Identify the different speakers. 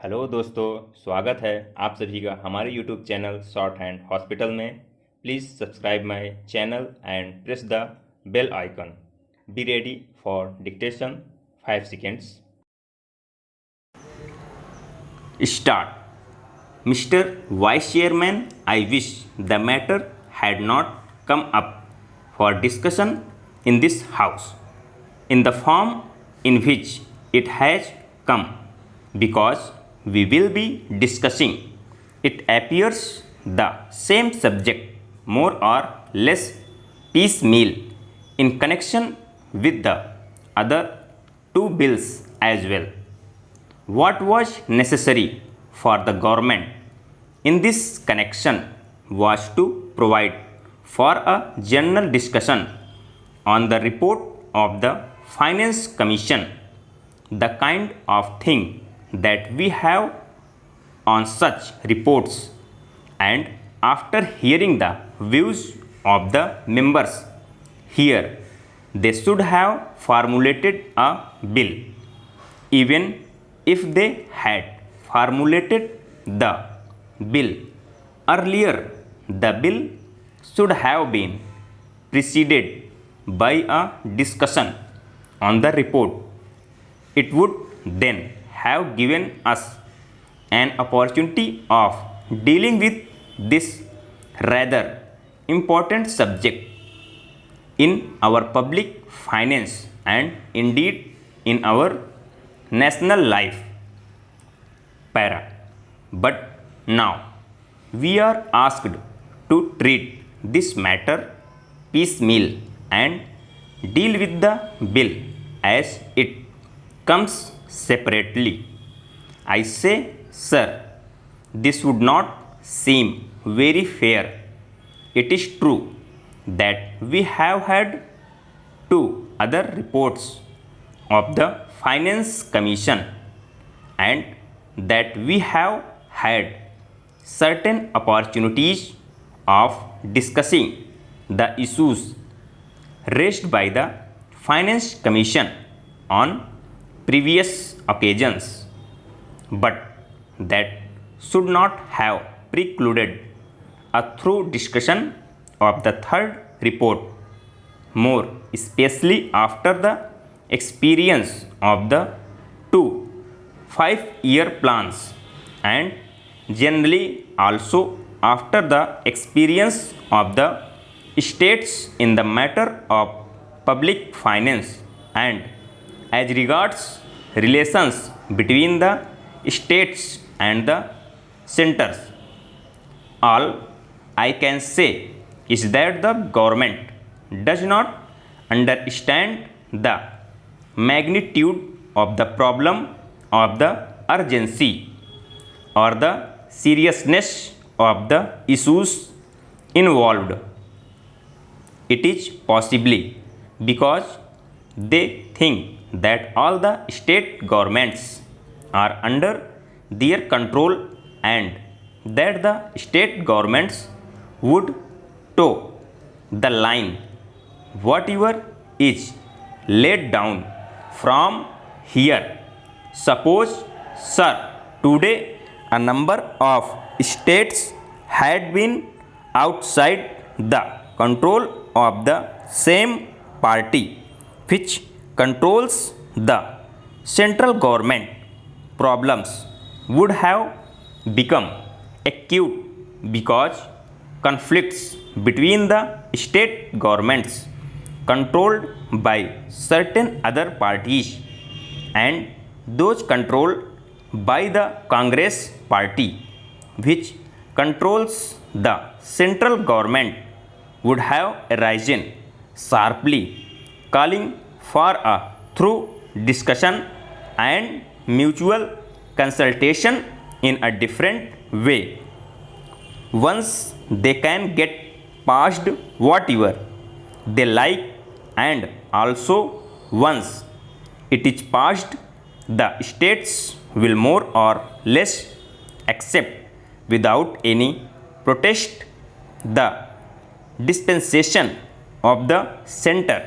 Speaker 1: Hello दोस्तों, स्वागत है आप सभी का हमारे YouTube channel shorthand hospital में। Please subscribe my channel and press the bell icon. Be ready for dictation 5 seconds. Start. Mr. Vice Chairman, I wish the matter had not come up for discussion in this House in the form in which it has come, because we will be discussing, it appears, the same subject more or less piecemeal in connection with the other two bills as well. What was necessary for the government in this connection was to provide for a general discussion on the report of the Finance Commission, the kind of thing that we have on such reports, and after hearing the views of the members here, they should have formulated a bill. Even if they had formulated the bill earlier, the bill should have been preceded by a discussion on the report. It would then have given us an opportunity of dealing with this rather important subject in our public finance and indeed in our national life. Para. But now we are asked to treat this matter piecemeal and deal with the bill as it comes separately. I say, sir, this would not seem very fair. It is true that we have had two other reports of the Finance Commission and that we have had certain opportunities of discussing the issues raised by the Finance Commission on previous occasions, but that should not have precluded a thorough discussion of the third report, more especially after the experience of the two 5-year plans and generally also after the experience of the states in the matter of public finance and as regards relations between the states and the centers. All I can say is that the government does not understand the magnitude of the problem, of the urgency or the seriousness of the issues involved. It is possibly because they think that all the state governments are under their control and that the state governments would toe the line whatever is laid down from here. Suppose, sir, today a number of states had been outside the control of the same party which controls the central government. Problems would have become acute because conflicts between the state governments controlled by certain other parties and those controlled by the Congress party which controls the central government would have arisen sharply, calling for a thorough discussion and mutual consultation in a different way. Once they can get past whatever they like, and also once it is passed, the states will more or less accept without any protest the dispensation of the center